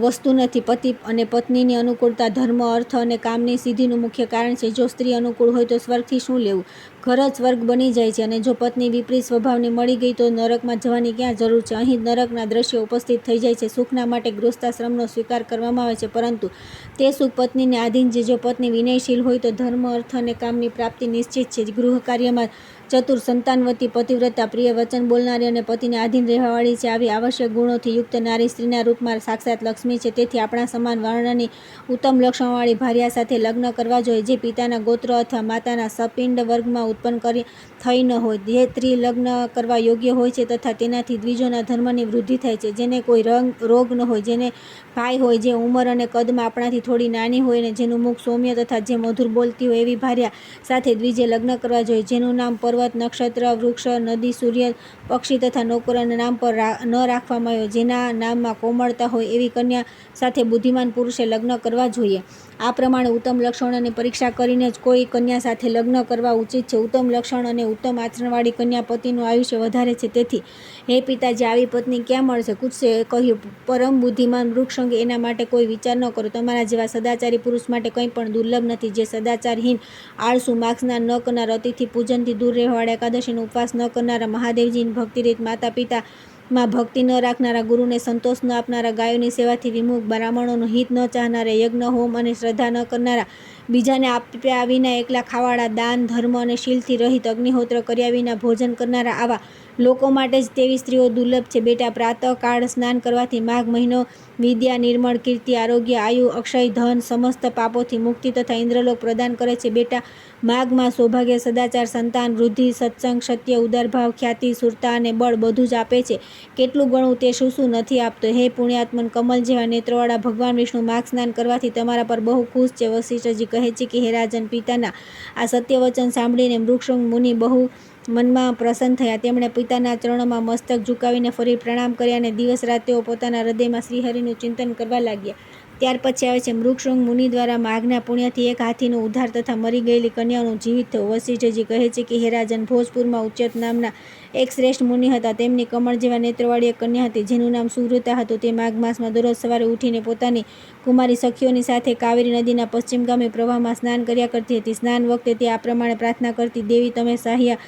વસ્તુ નથી. પતિ અને પત્નીની અનુકૂળતા ધર્મ, અર્થ અને કામની સિદ્ધિનું મુખ્ય કારણ છે. જો સ્ત્રી અનુકૂળ હોય તો સ્વર્ગથી શું લેવું? ઘર જ સ્વર્ગ બની જાય છે. અને જો પત્ની વિપરીત સ્વભાવની મળી ગઈ તો નરકમાં જવાની ક્યાં જરૂર છે? અહીં નરકના દ્રશ્યો ઉપસ્થિત થઈ જાય છે. સુખના માટે ગૃહસ્થાશ્રમનો સ્વીકાર કરવામાં આવે છે, પરંતુ તે સુખ પત્નીને આધીન છે. જો પત્ની વિનયશીલ હોય તો ધર્મ, અર્થ અને કામની પ્રાપ્તિ નિશ્ચિત છે. ગૃહ કાર્યમાં ચતુર, સંતાનવતી, પતિવ્રતા, પ્રિય વચન બોલનારી અને પતિને આધીન રહેવાવાળી છે. આવી આવશ્યક ગુણોથી યુક્ત નારી સ્ત્રીના રૂપમાં સાક્ષાત લક્ષ્મી છે. તેથી આપણા સમાન વર્ણની ઉત્તમ લક્ષણોવાળી ભાર્યા સાથે લગ્ન કરવા જોઈએ, જે પિતાના ગોત્ર અથવા માતાના સપિંડ વર્ગમાં ઉત્પન્ન થઈ ન હોય. જે સ્ત્રી લગ્ન કરવા યોગ્ય હોય છે તથા તેનાથી દ્વિજોના ધર્મની વૃદ્ધિ થાય છે, જેને કોઈ રોગ ન હોય, જેને ભાઈ હોય, જે ઉંમર અને કદમાં આપણાથી થોડી નાની હોય અને જેનું મુખ સૌમ્ય તથા જે મધુર બોલતી હોય, એવી ભાર્યા સાથે દ્વિજે લગ્ન કરવા જોઈએ. જેનું નામ પર્વત, નક્ષત્ર, વૃક્ષ, નદી, સૂર્ય, પક્ષી તથા નોકરોના નામ પર ન રાખવામાં આવ્યો. જેના નામમાં કોમળતા હોય એવી કન્યા સાથે બુદ્ધિમાન પુરુષે લગ્ન કરવા જોઈએ. આ પ્રમાણે ઉત્તમ લક્ષણોની પરીક્ષા કરીને જ કોઈ કન્યા સાથે લગ્ન કરવા ઉચિત છે. ઉત્તમ લક્ષણ અને ઉત્તમ આચરણવાળી કન્યા પતિનું આયુષ્ય વધારે છે. તેથી હે પિતાજી, આવી પત્ની ક્યાં મળશે? કુત્સે કહ્યું, પરમ બુદ્ધિમાન વૃક્ષ અંગે એના માટે કોઈ વિચાર ન કરો. તમારા જેવા સદાચારી પુરુષ માટે કંઈ પણ દુર્લભ નથી. જે સદાચારહીન, આળસુ, માગસ્નાન ન કરનાર, અતિથિ પૂજનથી દૂર રહેવાવાળા, એકાદશીનો ઉપવાસ ન કરનારા, મહાદેવજીની ભક્તિરીત, માતા પિતા માં ભક્તિ ન રાખનારા, ગુરુને સંતોષ ન આપનારા, ગાયોની સેવાથી વિમુખ, બ્રાહ્મણોનું હિત ન ચાહનારા, યજ્ઞ, હોમ અને શ્રદ્ધા ન કરનારા, બીજાને આપ્યા વિના એકલા ખાવાળા, દાન, ધર્મ અને શીલથી રહિત, અગ્નિહોત્ર કર્યા વિના ભોજન કરનારા, આવા લોકો માટે જ તેવી સ્ત્રીઓ દુર્લભ છે. બેટા, પ્રાતઃકાળ સ્નાન કરવાથી માઘ મહિનો વિદ્યા, નિર્મળ કીર્તિ, આરોગ્ય, આયુ, અક્ષય ધન, સમસ્ત પાપોથી મુક્તિ તથા ઇન્દ્રલોક પ્રદાન કરે છે. બેટા, માઘમાં સૌભાગ્ય, સદાચાર, સંતાન વૃદ્ધિ, સત્સંગ, સત્ય, ઉદારભાવ, ખ્યાતિ, સુરતા અને બળ બધું જ આપે છે. કેટલું ગણું તે શું નથી આપતો? હે પુણ્યાત્મન, કમલ જેવા નેત્રોવાળા ભગવાન વિષ્ણુ માઘ સ્નાન કરવાથી તમારા પર બહુ ખુશ છે. વશિષ્ઠજી કહે છે કે હે રાજન, પિતાના આ સત્ય વચન સાંભળીને મૃગશૃંગ મુનિ બહુ મનમાં પ્રસન્ન થયા. તેમણે પિતાના ચરણોમાં મસ્તક ઝુકાવીને ફરી પ્રણામ કર્યા અને દિવસ રાત તેઓ પોતાના હૃદયમાં શ્રીહરિનું ચિંતન કરવા લાગ્યા. ત્યાર પછી આવે છે મૃગશૃંગ મુનિ દ્વારા માઘના પુણ્યથી એક હાથીનો ઉદ્ધાર તથા મરી ગયેલી કન્યાઓનું જીવિત થયું. વશિષ્ઠજી કહે છે કે હે રાજન, ભોજપુરમાં ઉચ્ચત નામના એક શ્રેષ્ઠ મુનિ હતા. તેમની કમળ જેવા નેત્રવાળી એક કન્યા હતી, જેનું નામ સુવૃતા હતું. તે માઘ માસમાં દરરોજ સવારે ઉઠીને પોતાની કુમારી સખીઓની સાથે કાવેરી નદીના પશ્ચિમગામી પ્રવાહમાં સ્નાન કર્યા કરતી હતી. સ્નાન વખતે તે આ પ્રમાણે પ્રાર્થના કરતી: દેવી, તમે સાહ્યા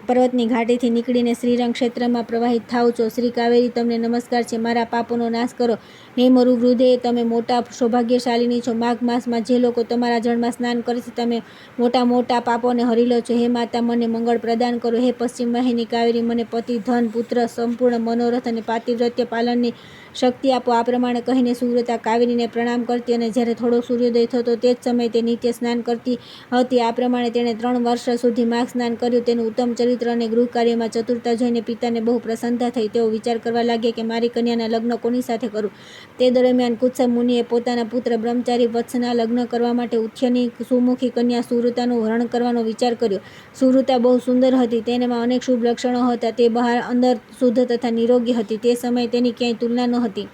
પર્વતની ઘાટીથી નીકળીને શ્રીરંગ ક્ષેત્રમાં પ્રવાહિત થાવ છો. શ્રી કાવેરી, તમને નમસ્કાર છે. મારા પાપોનો નાશ કરો. હે મરુ વૃદ્ધે, તમે મોટા સૌભાગ્યશાળીની છો. માઘ માસમાં જે લોકો તમારા જળમાં સ્નાન કરે છે, તમે મોટા મોટા પાપોને હરી લો છો. હે માતા, મને મંગળ પ્રદાન કરો. હે પશ્ચિમ વાહિની કાવેરી, મને પતિ, ધન, પુત્ર, સંપૂર્ણ મનોરથ અને પાતિવ્રત્ય પાલનની શક્તિ આપો. આ પ્રમાણે કહીને સુવ્રતા કાવેરીને પ્રણામ કરતી અને જ્યારે થોડો સૂર્યોદય થતો તે જ સમયે તે નિત્ય સ્નાન કરતી હતી. આ પ્રમાણે તેણે 3 વર્ષ સુધી માઘ સ્નાન કર્યું. તેનું ઉત્તમ ચરિત્ર અને ગૃહ કાર્યમાં ચતુરતા જોઈને પિતાને બહુ પ્રસન્નતા થઈ. તેઓ વિચાર કરવા લાગ્યા કે મારી કન્યાના લગ્ન કોની સાથે કરું. તે દરમિયાન કુત્સમ મુનિએ પોતાના પુત્ર બ્રહ્મચારી વત્સના લગ્ન કરવા માટે ઉચ્છની સુમુખી કન્યા સુવૃતાનું હરણ કરવાનો વિચાર કર્યો. સુવૃતા બહુ સુંદર હતી. તેનામાં અનેક શુભ લક્ષણો હતા. તે બહાર અંદર શુદ્ધ તથા નિરોગી હતી. તે સમયે તેની ક્યાંય તુલના ન હતી.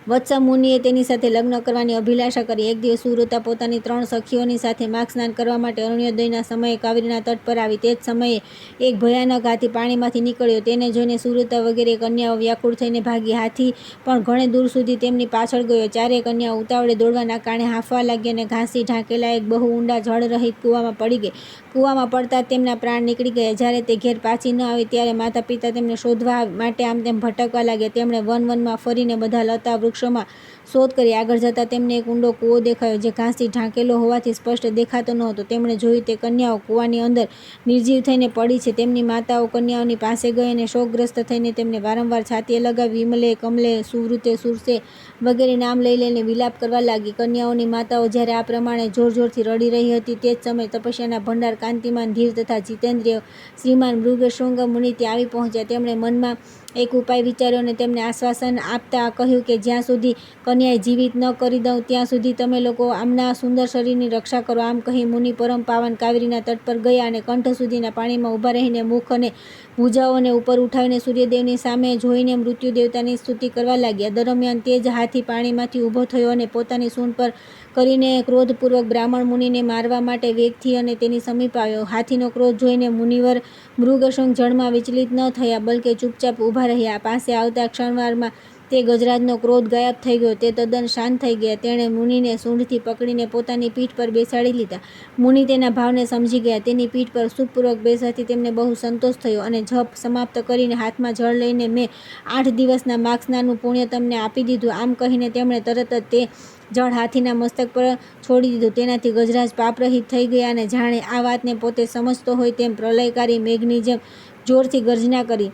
વત્સ મુનિએ તેની સાથે લગ્ન કરવાની અભિલાષા કરી. એક દિવસ સુવૃતા પોતાની 3 સખીઓની સાથે માઘ સ્નાન કરવા માટે અરુણોદયના સમયે કાવેરીના તટ પર આવી. તે જ સમયે એક ભયાનક હાથી પાણીમાંથી નીકળ્યો. તેને જોઈને સુવૃતા વગેરે કન્યાઓ વ્યાકુળ થઈને ભાગી. હાથી પણ ઘણે દૂર સુધી તેમની પાછળ ગયો. ચારેય કન્યાઓ ઉતાવળે દોડવાના કારણે હાંફવા લાગી અને ઘાસથી ઢાંકેલા એક બહુ ઊંડા જળરહિત કૂવામાં પડી ગઈ. કૂવામાં પડતા તેમના પ્રાણ નીકળી ગયા. જ્યારે તે ઘેર પાછી ન આવી ત્યારે માતા પિતા તેમને શોધવા માટે આમ તેમ ભટકવા લાગ્યા. તેમણે વનમાં ફરીને બધા લતા વૃક્ષોમાં શોધ કરી. આગળ જતાં તેમને એક ઊંડો કૂવો દેખાયો, જે ઘાસથી ઢાંકેલો હોવાથી સ્પષ્ટ દેખાતો નહોતો. તેમણે જોયું તે કન્યાઓ કૂવાની અંદર નિર્જીવ થઈને પડી છે. તેમની માતાઓ કન્યાઓની પાસે ગઈ અને શોકગ્રસ્ત થઈને તેમને વારંવાર છાતીએ લગાવી વિમલે, કમલે, સુવૃતે, સુરસે વગેરે નામ લઈ લઈને વિલાપ કરવા લાગી. કન્યાઓની માતાઓ જ્યારે આ પ્રમાણે જોરથી રડી રહી હતી તે જ સમયે તપસ્યાના ભંડાર કાંતિમાન ધીર તથા જીતેન્દ્રિય શ્રીમાન મૃગશૃંગ મુનિ ત્યાં આવી પહોંચ્યા. તેમણે મનમાં એક ઉપાય વિચાર્યો અને તેમને આશ્વાસન આપતા કહ્યું કે જ્યાં સુધી કન્યાએ જીવિત ન કરી દઉં ત્યાં સુધી તમે લોકો આમના સુંદર શરીરની રક્ષા કરો. આમ કહી મુનિ પરમ પાવન કાવેરીના તટ પર ગયા અને કંઠ સુધીના પાણીમાં ઊભા રહીને મુખ અને ભુજાઓને ઉપર ઉઠાવીને સૂર્યદેવની સામે જોઈને મૃત્યુ દેવતાની સ્તુતિ કરવા લાગ્યા. દરમિયાન તે જ હાથી પાણીમાંથી ઊભો થયો અને પોતાની સૂંઢ પર કરીને ક્રોધપૂર્વક બ્રાહ્મણ મુનિને મારવા માટે વેગથી અને તેની સમીપ આવ્યો. હાથીનો ક્રોધ જોઈને મુનિવર મૃગશૃંગ જળમાં વિચલિત ન થયા, બલકે ચૂપચાપ ઊભા રહ્યા. પાસે આવતા ક્ષણવારમાં તે ગજરાજનો ક્રોધ ગાયબ થઈ ગયો. તે તદ્દન શાંત થઈ ગયા. તેણે મુનિને સૂંઢથી પકડીને પોતાની પીઠ પર બેસાડી લીધા. મુનિ તેના ભાવને સમજી ગયા. તેની પીઠ પર સુખપૂર્વક બેસવાથી તેમને બહુ સંતોષ થયો અને જપ સમાપ્ત કરીને હાથમાં જળ લઈને મેં 8 દિવસના માગસ્નાનનું પુણ્ય તમને આપી દીધું. આમ કહીને તેમણે તરત જ તે જળ હાથીના મસ્તક પર છોડી દીધું. તેનાથી ગજરાજ પાપરહિત થઈ ગયા અને જાણે આ વાતને પોતે સમજતો હોય તેમ પ્રલયકારી મેઘની જેમ જોરથી ગર્જના કરી.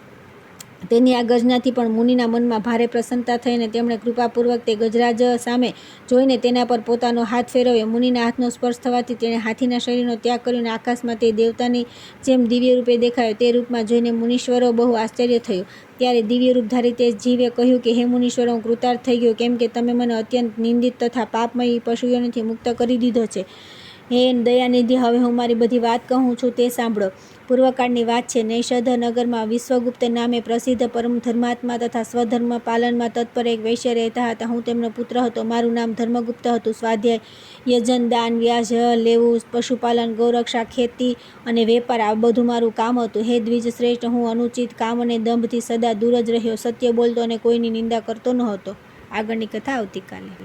તેની આ ગર્જનાથી પણ મુનિના મનમાં ભારે પ્રસન્નતા થઈ અને તેમણે કૃપાપૂર્વક તે ગજરાજ સામે જોઈને તેના પર પોતાનો હાથ ફેરવ્યો. મુનિના હાથનો સ્પર્શ થવાથી તેણે હાથીના શરીરનો ત્યાગ કર્યો અને આકાશમાં તે દેવતાની જેમ દિવ્ય રૂપે દેખાયો. તે રૂપમાં જોઈને મુનીશ્વરો બહુ આશ્ચર્ય થયું. ત્યારે દિવ્ય રૂપધારી તે જીવે કહ્યું કે હે મુનીશ્વરો, હું કૃતાર્થ થઈ ગયો, કેમ કે તમે મને અત્યંત નિંદિત તથા પાપમયી પશુઓથી મુક્ત કરી દીધો છે. હે દયાનિધિ, હવે હું મારી બધી વાત કહું છું તે સાંભળો. પૂર્વકાળની વાત છે. નૈષધ નગરમાં વિશ્વગુપ્ત નામે પ્રસિદ્ધ પરમ ધર્માત્મા તથા સ્વધર્મ પાલનમાં તત્પર એક વૈશ્ય રહેતા હતા. હું તેમનો પુત્ર હતો. મારું નામ ધર્મગુપ્ત હતું. સ્વાધ્યાય, યજન, દાન, વ્યાજ લેવું, પશુપાલન, ગૌરક્ષા, ખેતી અને વેપાર આ બધું મારું કામ હતું. હે દ્વિજ શ્રેષ્ઠ, હું અનુચિત કામ અને દંભથી સદા દૂર જ રહ્યો. સત્ય બોલતો અને કોઈની નિંદા કરતો ન હતો. આગળની કથા આવતીકાલે.